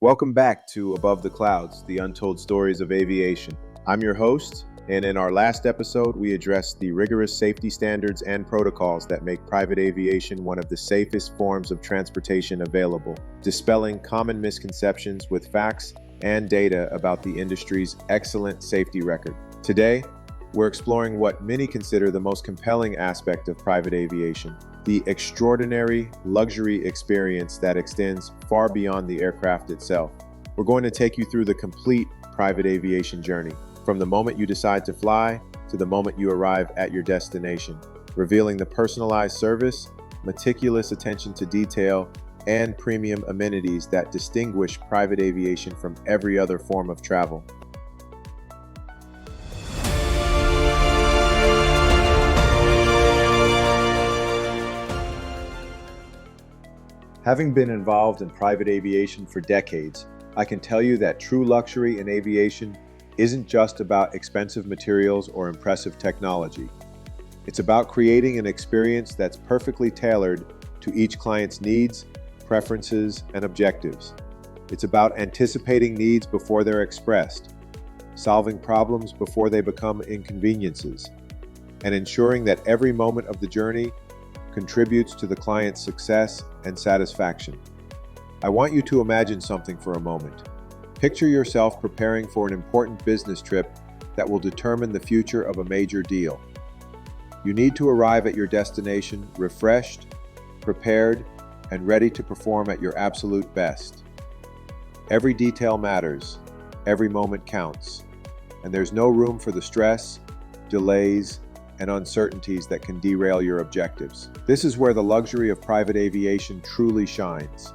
Welcome back to Above the Clouds, the untold stories of aviation. I'm your host, and in our last episode, we addressed the rigorous safety standards and protocols that make private aviation one of the safest forms of transportation available, dispelling common misconceptions with facts and data about the industry's excellent safety record. Today, we're exploring what many consider the most compelling aspect of private aviation, the extraordinary luxury experience that extends far beyond the aircraft itself. We're going to take you through the complete private aviation journey, from the moment you decide to fly to the moment you arrive at your destination, revealing the personalized service, meticulous attention to detail, and premium amenities that distinguish private aviation from every other form of travel. Having been involved in private aviation for decades, I can tell you that true luxury in aviation isn't just about expensive materials or impressive technology. It's about creating an experience that's perfectly tailored to each client's needs, preferences, and objectives. It's about anticipating needs before they're expressed, solving problems before they become inconveniences, and ensuring that every moment of the journey contributes to the client's success and satisfaction. I want you to imagine something for a moment. Picture yourself preparing for an important business trip that will determine the future of a major deal. You need to arrive at your destination refreshed, prepared, and ready to perform at your absolute best. Every detail matters, every moment counts, and there's no room for the stress, delays, and uncertainties that can derail your objectives. This is where the luxury of private aviation truly shines.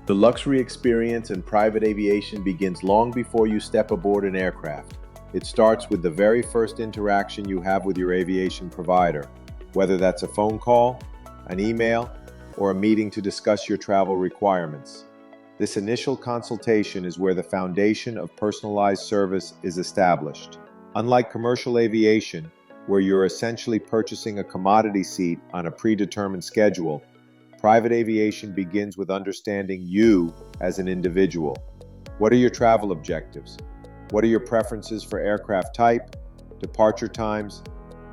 The luxury experience in private aviation begins long before you step aboard an aircraft. It starts with the very first interaction you have with your aviation provider, whether that's a phone call, an email, or a meeting to discuss your travel requirements. This initial consultation is where the foundation of personalized service is established. Unlike commercial aviation, where you're essentially purchasing a commodity seat on a predetermined schedule, private aviation begins with understanding you as an individual. What are your travel objectives? What are your preferences for aircraft type, departure times,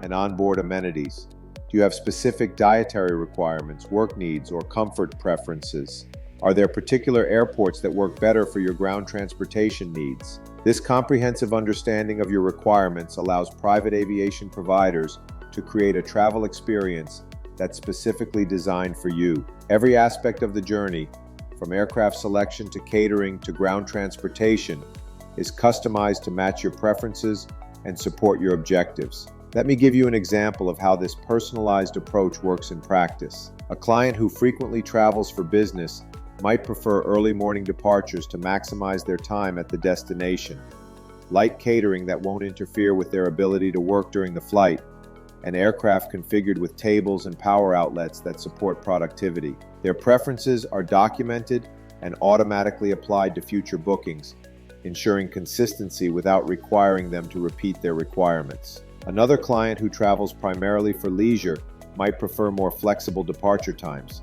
and onboard amenities? Do you have specific dietary requirements, work needs, or comfort preferences? Are there particular airports that work better for your ground transportation needs? This comprehensive understanding of your requirements allows private aviation providers to create a travel experience that's specifically designed for you. Every aspect of the journey, from aircraft selection to catering to ground transportation, is customized to match your preferences and support your objectives. Let me give you an example of how this personalized approach works in practice. A client who frequently travels for business might prefer early morning departures to maximize their time at the destination, light catering that won't interfere with their ability to work during the flight, and aircraft configured with tables and power outlets that support productivity. Their preferences are documented and automatically applied to future bookings, ensuring consistency without requiring them to repeat their requirements. Another client who travels primarily for leisure might prefer more flexible departure times,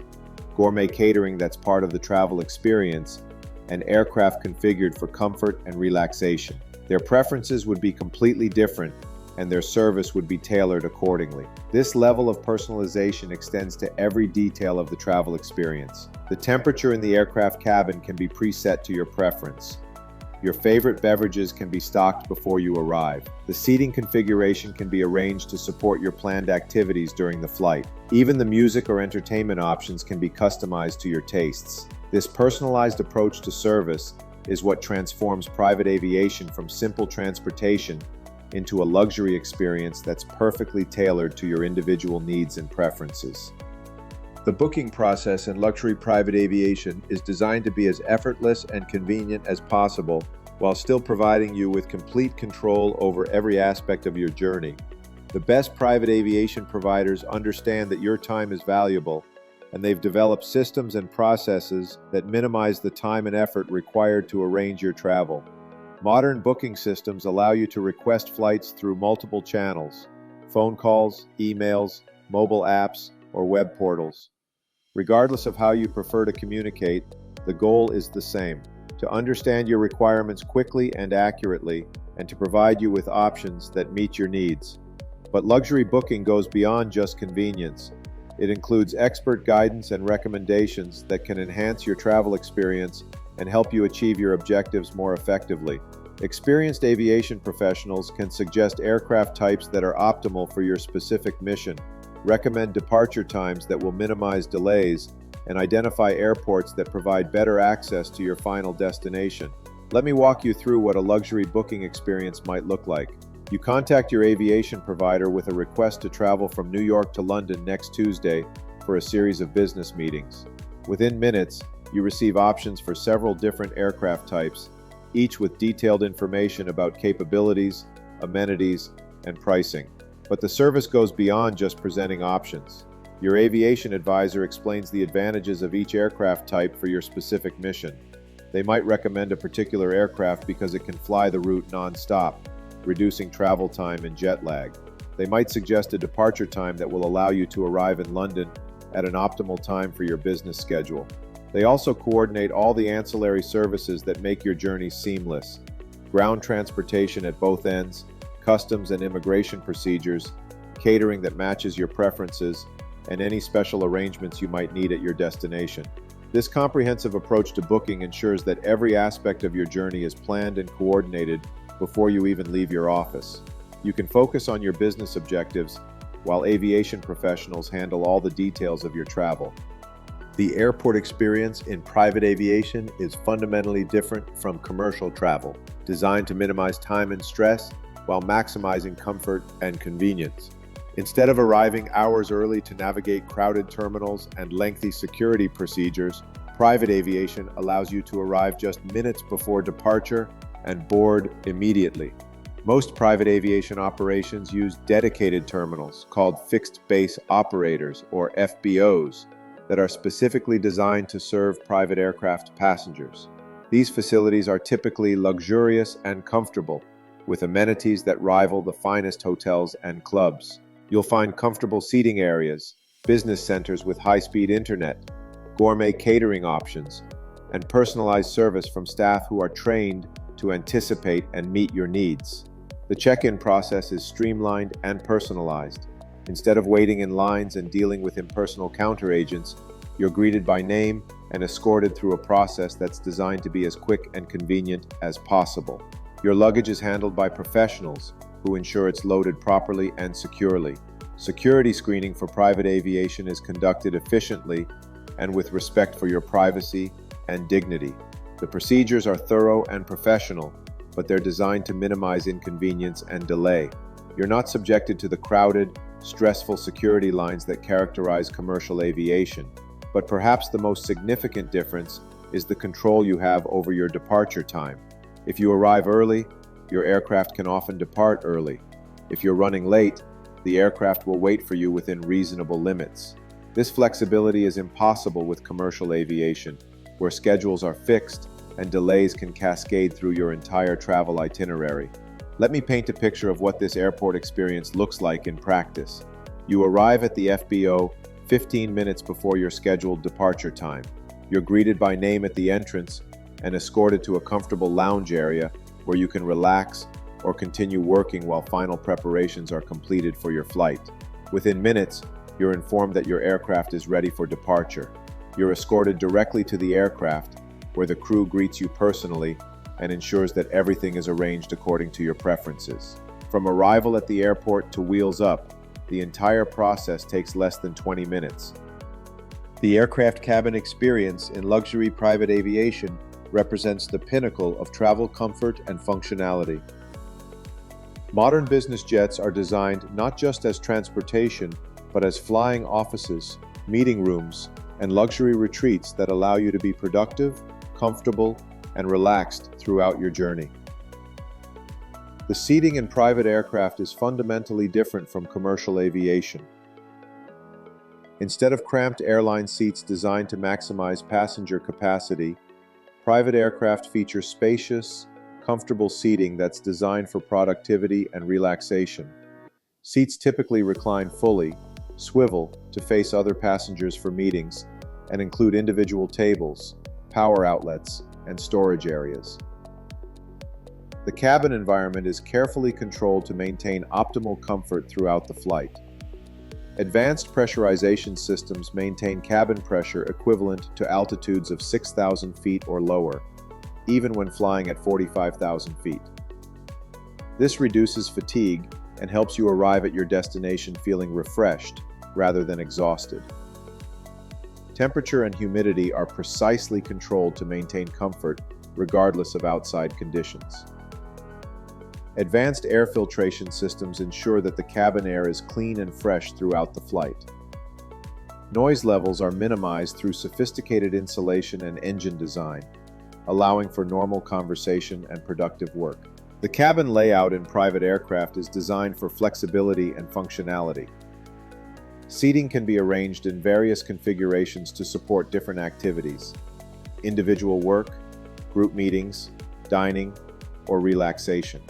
gourmet catering that's part of the travel experience, and aircraft configured for comfort and relaxation. Their preferences would be completely different, and their service would be tailored accordingly. This level of personalization extends to every detail of the travel experience. The temperature in the aircraft cabin can be preset to your preference. Your favorite beverages can be stocked before you arrive. The seating configuration can be arranged to support your planned activities during the flight. Even the music or entertainment options can be customized to your tastes. This personalized approach to service is what transforms private aviation from simple transportation into a luxury experience that's perfectly tailored to your individual needs and preferences. The booking process in luxury private aviation is designed to be as effortless and convenient as possible, while still providing you with complete control over every aspect of your journey. The best private aviation providers understand that your time is valuable, and they've developed systems and processes that minimize the time and effort required to arrange your travel. Modern booking systems allow you to request flights through multiple channels: phone calls, emails, mobile apps, or web portals. Regardless of how you prefer to communicate, the goal is the same: to understand your requirements quickly and accurately, and to provide you with options that meet your needs. But luxury booking goes beyond just convenience. It includes expert guidance and recommendations that can enhance your travel experience and help you achieve your objectives more effectively. Experienced aviation professionals can suggest aircraft types that are optimal for your specific mission, recommend departure times that will minimize delays, and identify airports that provide better access to your final destination. Let me walk you through what a luxury booking experience might look like. You contact your aviation provider with a request to travel from New York to London next Tuesday for a series of business meetings. Within minutes, you receive options for several different aircraft types, each with detailed information about capabilities, amenities, and pricing. But the service goes beyond just presenting options. Your aviation advisor explains the advantages of each aircraft type for your specific mission. They might recommend a particular aircraft because it can fly the route non-stop, reducing travel time and jet lag. They might suggest a departure time that will allow you to arrive in London at an optimal time for your business schedule. They also coordinate all the ancillary services that make your journey seamless: ground transportation at both ends, customs and immigration procedures, catering that matches your preferences, and any special arrangements you might need at your destination. This comprehensive approach to booking ensures that every aspect of your journey is planned and coordinated before you even leave your office. You can focus on your business objectives while aviation professionals handle all the details of your travel. The airport experience in private aviation is fundamentally different from commercial travel, designed to minimize time and stress while maximizing comfort and convenience. Instead of arriving hours early to navigate crowded terminals and lengthy security procedures, private aviation allows you to arrive just minutes before departure and board immediately. Most private aviation operations use dedicated terminals called fixed base operators, or FBOs, that are specifically designed to serve private aircraft passengers. These facilities are typically luxurious and comfortable, with amenities that rival the finest hotels and clubs. You'll find comfortable seating areas, business centers with high-speed internet, gourmet catering options, and personalized service from staff who are trained to anticipate and meet your needs. The check-in process is streamlined and personalized. Instead of waiting in lines and dealing with impersonal counter agents, you're greeted by name and escorted through a process that's designed to be as quick and convenient as possible. Your luggage is handled by professionals who ensure it's loaded properly and securely. Security screening for private aviation is conducted efficiently and with respect for your privacy and dignity. The procedures are thorough and professional, but they're designed to minimize inconvenience and delay. You're not subjected to the crowded, stressful security lines that characterize commercial aviation. But perhaps the most significant difference is the control you have over your departure time. If you arrive early, your aircraft can often depart early. If you're running late, the aircraft will wait for you within reasonable limits. This flexibility is impossible with commercial aviation, where schedules are fixed and delays can cascade through your entire travel itinerary. Let me paint a picture of what this airport experience looks like in practice. You arrive at the FBO 15 minutes before your scheduled departure time. You're greeted by name at the entrance and escorted to a comfortable lounge area where you can relax or continue working while final preparations are completed for your flight. Within minutes, you're informed that your aircraft is ready for departure. You're escorted directly to the aircraft, where the crew greets you personally and ensures that everything is arranged according to your preferences. From arrival at the airport to wheels up, the entire process takes less than 20 minutes. The aircraft cabin experience in luxury private aviation represents the pinnacle of travel comfort and functionality. Modern business jets are designed not just as transportation, but as flying offices, meeting rooms, and luxury retreats that allow you to be productive, comfortable, and relaxed throughout your journey. The seating in private aircraft is fundamentally different from commercial aviation. Instead of cramped airline seats designed to maximize passenger capacity, private aircraft feature spacious, comfortable seating that's designed for productivity and relaxation. Seats typically recline fully, swivel to face other passengers for meetings, and include individual tables, power outlets, and storage areas. The cabin environment is carefully controlled to maintain optimal comfort throughout the flight. Advanced pressurization systems maintain cabin pressure equivalent to altitudes of 6,000 feet or lower, even when flying at 45,000 feet. This reduces fatigue and helps you arrive at your destination feeling refreshed rather than exhausted. Temperature and humidity are precisely controlled to maintain comfort regardless of outside conditions. Advanced air filtration systems ensure that the cabin air is clean and fresh throughout the flight. Noise levels are minimized through sophisticated insulation and engine design, allowing for normal conversation and productive work. The cabin layout in private aircraft is designed for flexibility and functionality. Seating can be arranged in various configurations to support different activities: individual work, group meetings, dining, or relaxation.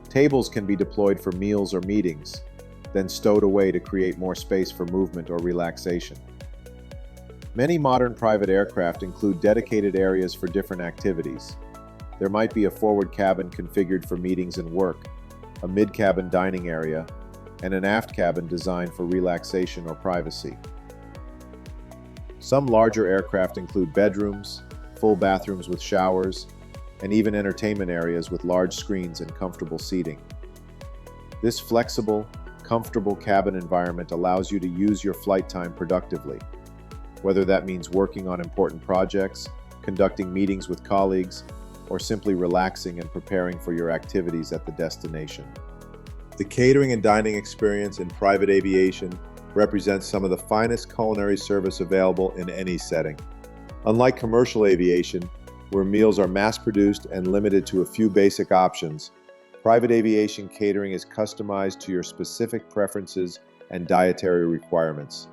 Tables can be deployed for meals or meetings, then stowed away to create more space for movement or relaxation. Many modern private aircraft include dedicated areas for different activities. There might be a forward cabin configured for meetings and work, a mid-cabin dining area, and an aft cabin designed for relaxation or privacy. Some larger aircraft include bedrooms, full bathrooms with showers, and even entertainment areas with large screens and comfortable seating. This flexible, comfortable cabin environment allows you to use your flight time productively, whether that means working on important projects, conducting meetings with colleagues, or simply relaxing and preparing for your activities at the destination. The catering and dining experience in private aviation represents some of the finest culinary service available in any setting. Unlike commercial aviation, where meals are mass-produced and limited to a few basic options, private aviation catering is customized to your specific preferences and dietary requirements.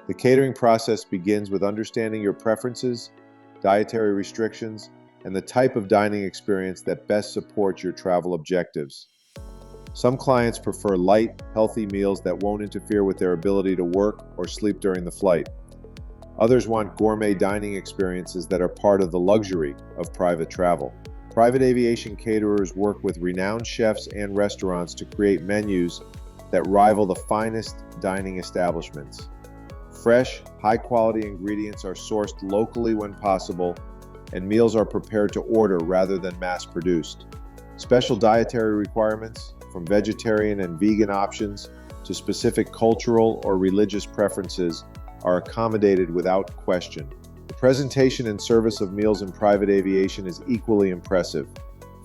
The catering process begins with understanding your preferences, dietary restrictions, and the type of dining experience that best supports your travel objectives. Some clients prefer light, healthy meals that won't interfere with their ability to work or sleep during the flight. Others want gourmet dining experiences that are part of the luxury of private travel. Private aviation caterers work with renowned chefs and restaurants to create menus that rival the finest dining establishments. Fresh, high-quality ingredients are sourced locally when possible, and meals are prepared to order rather than mass-produced. Special dietary requirements, from vegetarian and vegan options to specific cultural or religious preferences, are accommodated without question. The presentation and service of meals in private aviation is equally impressive.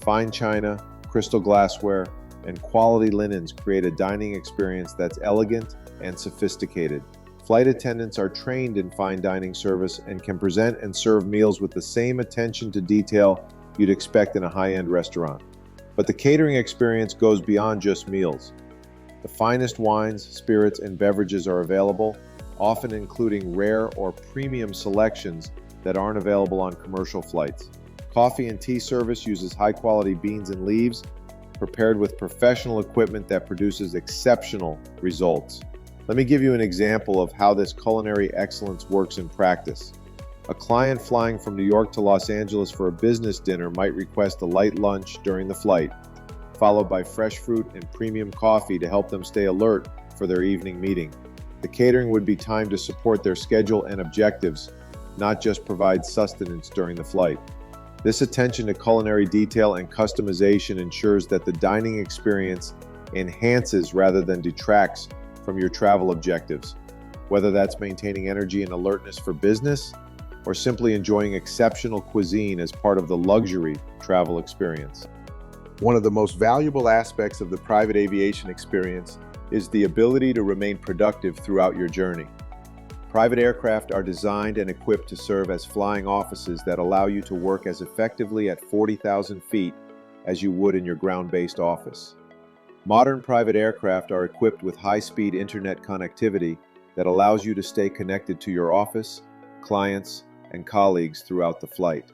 Fine china, crystal glassware, and quality linens create a dining experience that's elegant and sophisticated. Flight attendants are trained in fine dining service and can present and serve meals with the same attention to detail you'd expect in a high-end restaurant. But the catering experience goes beyond just meals. The finest wines, spirits, and beverages are available, often including rare or premium selections that aren't available on commercial flights. Coffee and tea service uses high-quality beans and leaves, prepared with professional equipment that produces exceptional results. Let me give you an example of how this culinary excellence works in practice. A client flying from New York to Los Angeles for a business dinner might request a light lunch during the flight, followed by fresh fruit and premium coffee to help them stay alert for their evening meeting. The catering would be timed to support their schedule and objectives, not just provide sustenance during the flight. This attention to culinary detail and customization ensures that the dining experience enhances rather than detracts from your travel objectives, whether that's maintaining energy and alertness for business or simply enjoying exceptional cuisine as part of the luxury travel experience. One of the most valuable aspects of the private aviation experience is the ability to remain productive throughout your journey. Private aircraft are designed and equipped to serve as flying offices that allow you to work as effectively at 40,000 feet as you would in your ground-based office. Modern private aircraft are equipped with high-speed internet connectivity that allows you to stay connected to your office, clients, and colleagues throughout the flight.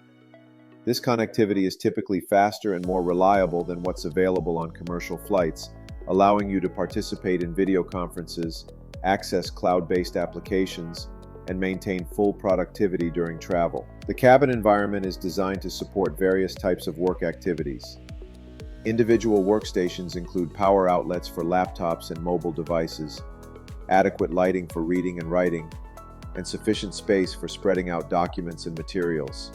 This connectivity is typically faster and more reliable than what's available on commercial flights, allowing you to participate in video conferences, access cloud-based applications, and maintain full productivity during travel. The cabin environment is designed to support various types of work activities. Individual workstations include power outlets for laptops and mobile devices, adequate lighting for reading and writing, and sufficient space for spreading out documents and materials.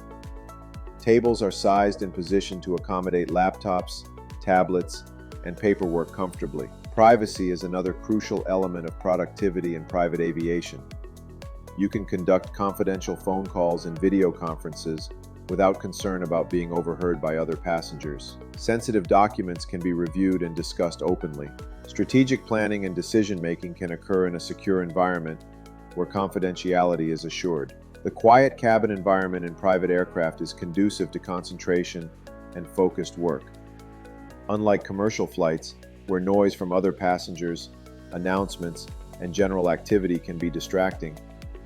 Tables are sized and positioned to accommodate laptops, tablets, and paperwork comfortably. Privacy is another crucial element of productivity in private aviation. You can conduct confidential phone calls and video conferences without concern about being overheard by other passengers. Sensitive documents can be reviewed and discussed openly. Strategic planning and decision-making can occur in a secure environment where confidentiality is assured. The quiet cabin environment in private aircraft is conducive to concentration and focused work. Unlike commercial flights, where noise from other passengers, announcements, and general activity can be distracting,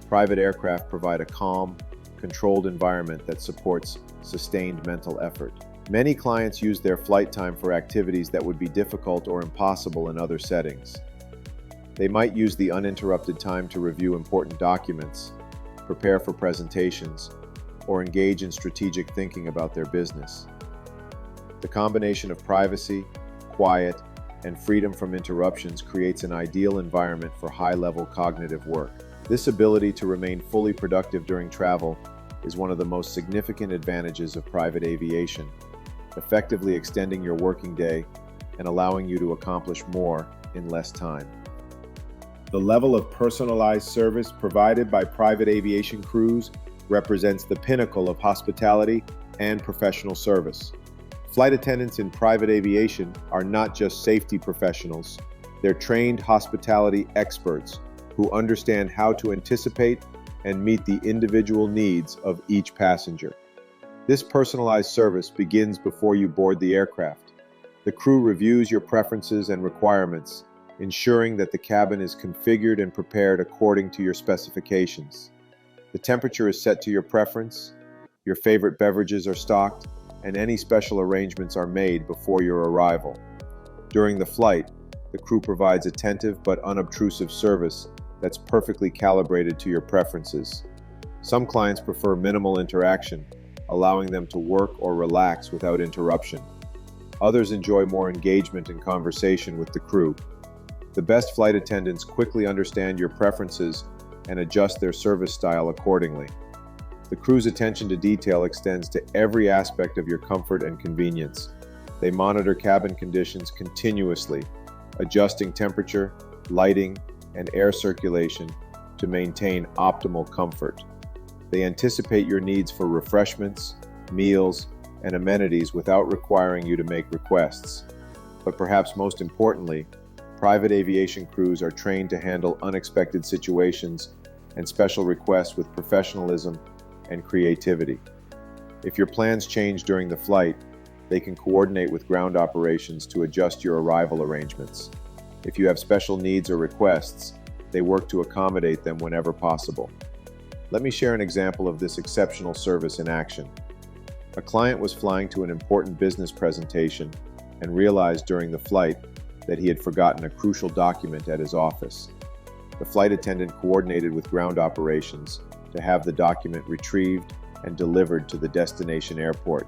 private aircraft provide a calm, controlled environment that supports sustained mental effort. Many clients use their flight time for activities that would be difficult or impossible in other settings. They might use the uninterrupted time to review important documents, prepare for presentations, or engage in strategic thinking about their business. The combination of privacy, quiet, and freedom from interruptions creates an ideal environment for high-level cognitive work. This ability to remain fully productive during travel is one of the most significant advantages of private aviation, effectively extending your working day and allowing you to accomplish more in less time. The level of personalized service provided by private aviation crews represents the pinnacle of hospitality and professional service. Flight attendants in private aviation are not just safety professionals, they're trained hospitality experts who understand how to anticipate and meet the individual needs of each passenger. This personalized service begins before you board the aircraft. The crew reviews your preferences and requirements, ensuring that the cabin is configured and prepared according to your specifications. The temperature is set to your preference, your favorite beverages are stocked, and any special arrangements are made before your arrival. During the flight, the crew provides attentive but unobtrusive service that's perfectly calibrated to your preferences. Some clients prefer minimal interaction, allowing them to work or relax without interruption. Others enjoy more engagement and conversation with the crew. The best flight attendants quickly understand your preferences and adjust their service style accordingly. The crew's attention to detail extends to every aspect of your comfort and convenience. They monitor cabin conditions continuously, adjusting temperature, lighting, and air circulation to maintain optimal comfort. They anticipate your needs for refreshments, meals, and amenities without requiring you to make requests. But perhaps most importantly, private aviation crews are trained to handle unexpected situations and special requests with professionalism and creativity. If your plans change during the flight, they can coordinate with ground operations to adjust your arrival arrangements. If you have special needs or requests, they work to accommodate them whenever possible. Let me share an example of this exceptional service in action. A client was flying to an important business presentation and realized during the flight that he had forgotten a crucial document at his office. The flight attendant coordinated with ground operations to have the document retrieved and delivered to the destination airport,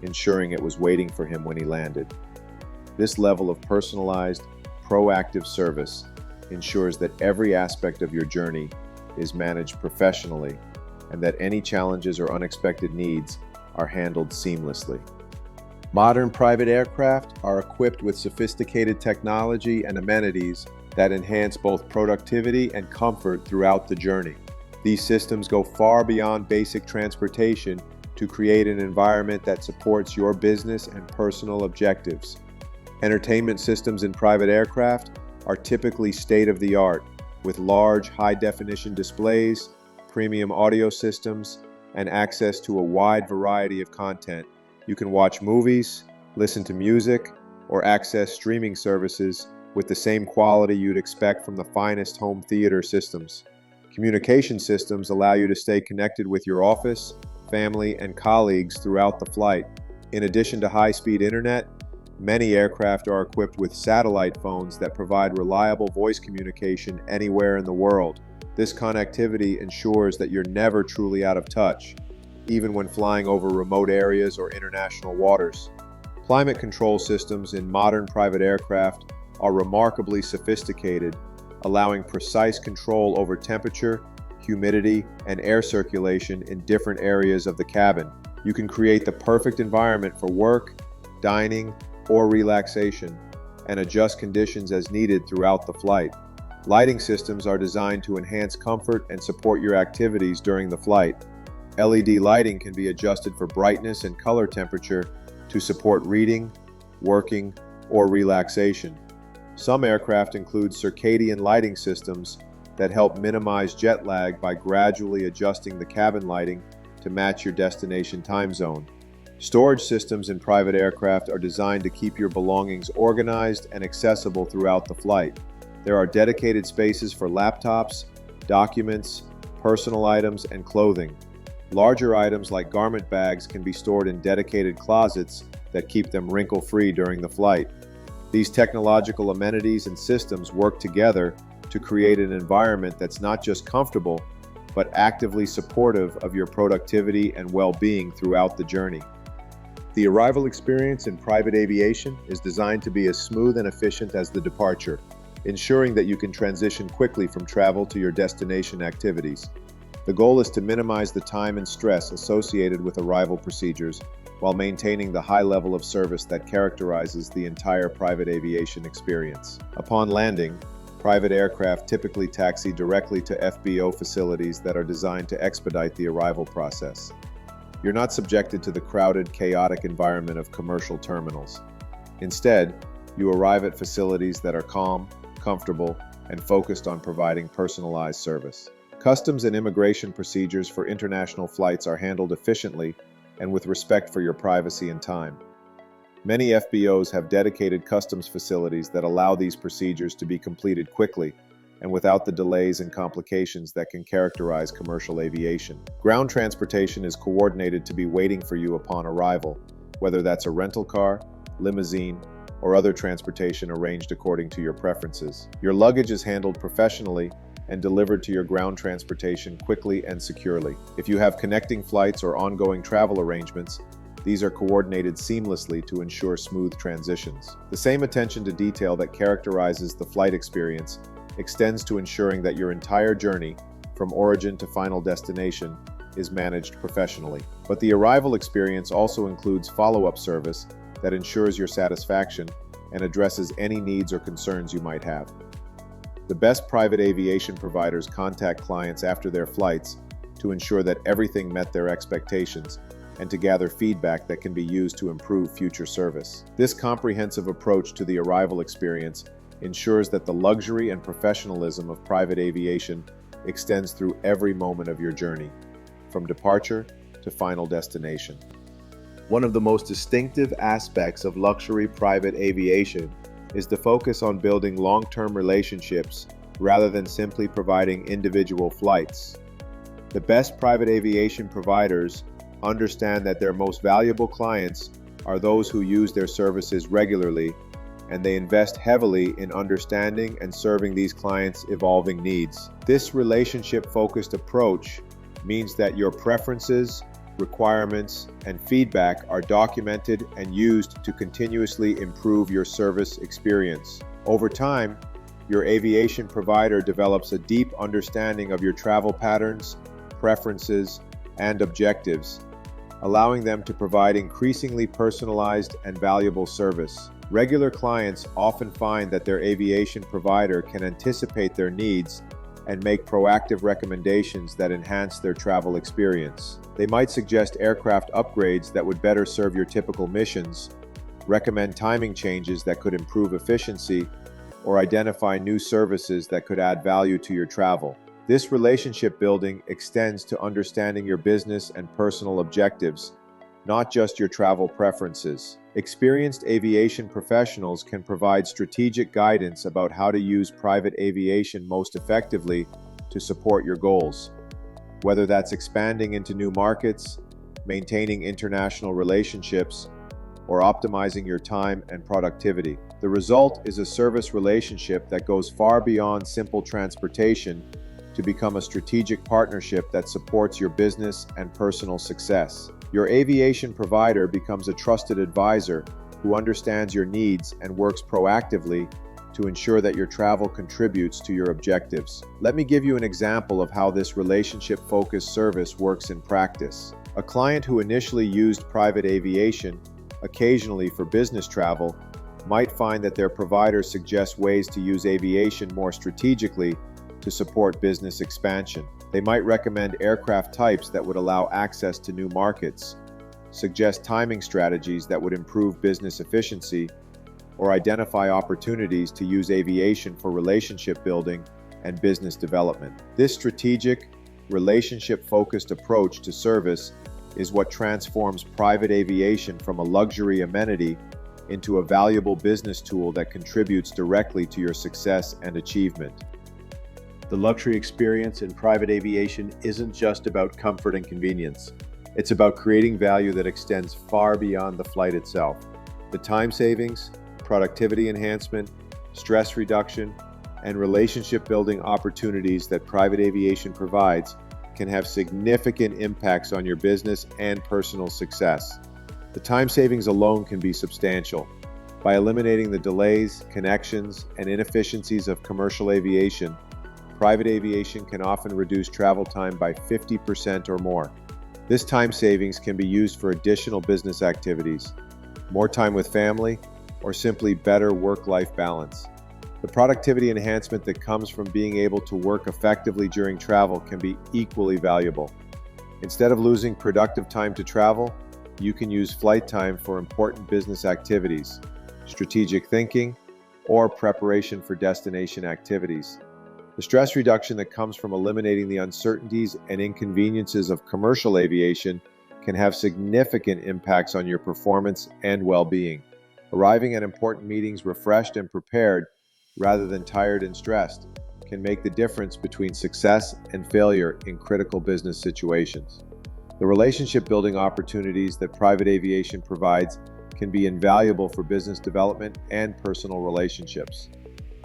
ensuring it was waiting for him when he landed. This level of personalized, proactive service ensures that every aspect of your journey is managed professionally and that any challenges or unexpected needs are handled seamlessly. Modern private aircraft are equipped with sophisticated technology and amenities that enhance both productivity and comfort throughout the journey. These systems go far beyond basic transportation to create an environment that supports your business and personal objectives. Entertainment systems in private aircraft are typically state-of-the-art, with large, high-definition displays, premium audio systems, and access to a wide variety of content. You can watch movies, listen to music, or access streaming services with the same quality you'd expect from the finest home theater systems. Communication systems allow you to stay connected with your office, family, and colleagues throughout the flight. In addition to high-speed internet, many aircraft are equipped with satellite phones that provide reliable voice communication anywhere in the world. This connectivity ensures that you're never truly out of touch, even when flying over remote areas or international waters. Climate control systems in modern private aircraft are remarkably sophisticated, allowing precise control over temperature, humidity, and air circulation in different areas of the cabin. You can create the perfect environment for work, dining, or relaxation, and adjust conditions as needed throughout the flight. Lighting systems are designed to enhance comfort and support your activities during the flight. LED lighting can be adjusted for brightness and color temperature to support reading, working, or relaxation. Some aircraft include circadian lighting systems that help minimize jet lag by gradually adjusting the cabin lighting to match your destination time zone. Storage systems in private aircraft are designed to keep your belongings organized and accessible throughout the flight. There are dedicated spaces for laptops, documents, personal items, and clothing. Larger items like garment bags can be stored in dedicated closets that keep them wrinkle-free during the flight. These technological amenities and systems work together to create an environment that's not just comfortable, but actively supportive of your productivity and well-being throughout the journey. The arrival experience in private aviation is designed to be as smooth and efficient as the departure, ensuring that you can transition quickly from travel to your destination activities. The goal is to minimize the time and stress associated with arrival procedures while maintaining the high level of service that characterizes the entire private aviation experience. Upon landing, private aircraft typically taxi directly to FBO facilities that are designed to expedite the arrival process. You're not subjected to the crowded, chaotic environment of commercial terminals. Instead, you arrive at facilities that are calm, comfortable, and focused on providing personalized service. Customs and immigration procedures for international flights are handled efficiently and with respect for your privacy and time. Many FBOs have dedicated customs facilities that allow these procedures to be completed quickly and without the delays and complications that can characterize commercial aviation. Ground transportation is coordinated to be waiting for you upon arrival, whether that's a rental car, limousine, or other transportation arranged according to your preferences. Your luggage is handled professionally and delivered to your ground transportation quickly and securely. If you have connecting flights or ongoing travel arrangements, these are coordinated seamlessly to ensure smooth transitions. The same attention to detail that characterizes the flight experience extends to ensuring that your entire journey, from origin to final destination, is managed professionally. But the arrival experience also includes follow-up service that ensures your satisfaction and addresses any needs or concerns you might have. The best private aviation providers contact clients after their flights to ensure that everything met their expectations and to gather feedback that can be used to improve future service. This comprehensive approach to the arrival experience ensures that the luxury and professionalism of private aviation extends through every moment of your journey, from departure to final destination. One of the most distinctive aspects of luxury private aviation is the focus on building long-term relationships rather than simply providing individual flights. The best private aviation providers understand that their most valuable clients are those who use their services regularly, and they invest heavily in understanding and serving these clients' evolving needs. This relationship-focused approach means that your preferences, requirements, and feedback are documented and used to continuously improve your service experience. Over time, your aviation provider develops a deep understanding of your travel patterns, preferences, and objectives, allowing them to provide increasingly personalized and valuable service. Regular clients often find that their aviation provider can anticipate their needs and make proactive recommendations that enhance their travel experience. They might suggest aircraft upgrades that would better serve your typical missions, recommend timing changes that could improve efficiency, or identify new services that could add value to your travel. This relationship building extends to understanding your business and personal objectives, not just your travel preferences. Experienced aviation professionals can provide strategic guidance about how to use private aviation most effectively to support your goals. Whether that's expanding into new markets, maintaining international relationships, or optimizing your time and productivity. The result is a service relationship that goes far beyond simple transportation to become a strategic partnership that supports your business and personal success. Your aviation provider becomes a trusted advisor who understands your needs and works proactively to ensure that your travel contributes to your objectives. Let me give you an example of how this relationship-focused service works in practice. A client who initially used private aviation occasionally for business travel might find that their provider suggests ways to use aviation more strategically to support business expansion. They might recommend aircraft types that would allow access to new markets, suggest timing strategies that would improve business efficiency, or identify opportunities to use aviation for relationship building and business development. This strategic, relationship-focused approach to service is what transforms private aviation from a luxury amenity into a valuable business tool that contributes directly to your success and achievement. The luxury experience in private aviation isn't just about comfort and convenience. It's about creating value that extends far beyond the flight itself. The time savings, productivity enhancement, stress reduction, and relationship building opportunities that private aviation provides can have significant impacts on your business and personal success. The time savings alone can be substantial. By eliminating the delays, connections, and inefficiencies of commercial aviation, private aviation can often reduce travel time by 50% or more. This time savings can be used for additional business activities, more time with family, or simply better work-life balance. The productivity enhancement that comes from being able to work effectively during travel can be equally valuable. Instead of losing productive time to travel, you can use flight time for important business activities, strategic thinking, or preparation for destination activities. The stress reduction that comes from eliminating the uncertainties and inconveniences of commercial aviation can have significant impacts on your performance and well-being. Arriving at important meetings refreshed and prepared rather than tired and stressed can make the difference between success and failure in critical business situations. The relationship-building opportunities that private aviation provides can be invaluable for business development and personal relationships.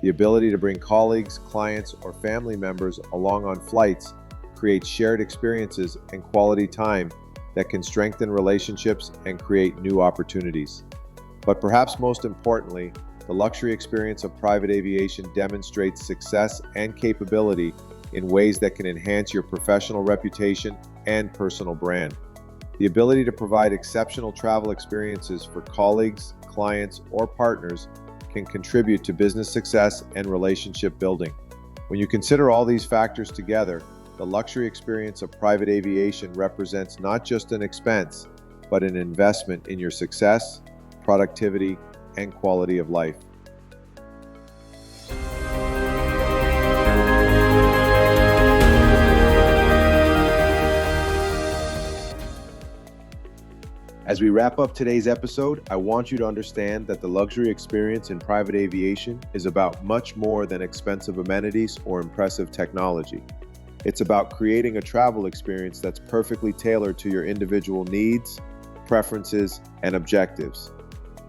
The ability to bring colleagues, clients, or family members along on flights creates shared experiences and quality time that can strengthen relationships and create new opportunities. But perhaps most importantly, the luxury experience of private aviation demonstrates success and capability in ways that can enhance your professional reputation and personal brand. The ability to provide exceptional travel experiences for colleagues, clients, or partners can contribute to business success and relationship building. When you consider all these factors together, the luxury experience of private aviation represents not just an expense, but an investment in your success, productivity, and quality of life. As we wrap up today's episode, I want you to understand that the luxury experience in private aviation is about much more than expensive amenities or impressive technology. It's about creating a travel experience that's perfectly tailored to your individual needs, preferences, and objectives.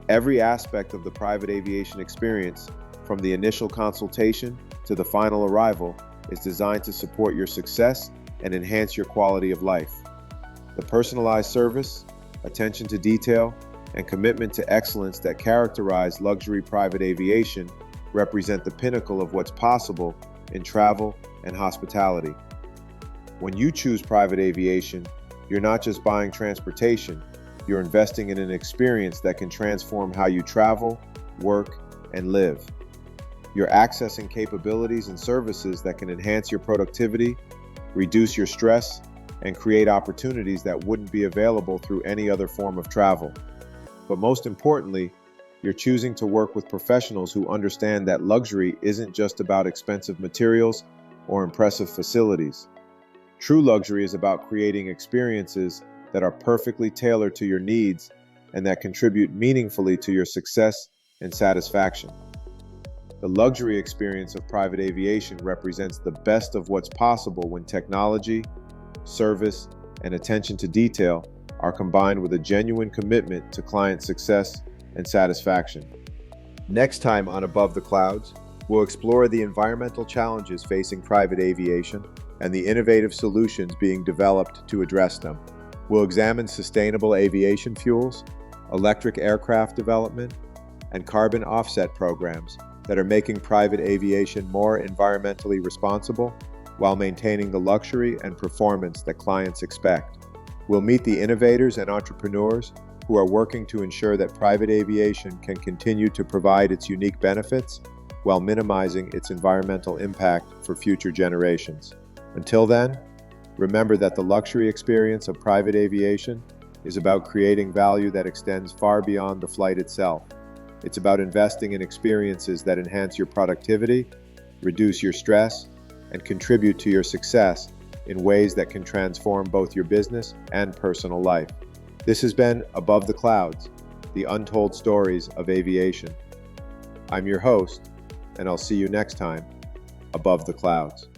Every aspect of the private aviation experience, from the initial consultation to the final arrival, is designed to support your success and enhance your quality of life. The personalized service, attention to detail, and commitment to excellence that characterize luxury private aviation represent the pinnacle of what's possible in travel and hospitality. When you choose private aviation, you're not just buying transportation, you're investing in an experience that can transform how you travel, work, and live. You're accessing capabilities and services that can enhance your productivity, reduce your stress, and create opportunities that wouldn't be available through any other form of travel. But most importantly, you're choosing to work with professionals who understand that luxury isn't just about expensive materials or impressive facilities. True luxury is about creating experiences that are perfectly tailored to your needs and that contribute meaningfully to your success and satisfaction. The luxury experience of private aviation represents the best of what's possible when technology, service, and attention to detail are combined with a genuine commitment to client success and satisfaction. Next time on Above the Clouds, We'll explore the environmental challenges facing private aviation and the innovative solutions being developed to address them. We'll examine sustainable aviation fuels, electric aircraft development, and carbon offset programs that are making private aviation more environmentally responsible while maintaining the luxury and performance that clients expect. We'll meet the innovators and entrepreneurs who are working to ensure that private aviation can continue to provide its unique benefits while minimizing its environmental impact for future generations. Until then, remember that the luxury experience of private aviation is about creating value that extends far beyond the flight itself. It's about investing in experiences that enhance your productivity, reduce your stress, and contribute to your success in ways that can transform both your business and personal life. This has been Above the Clouds, the untold stories of aviation. I'm your host, and I'll see you next time, Above the Clouds.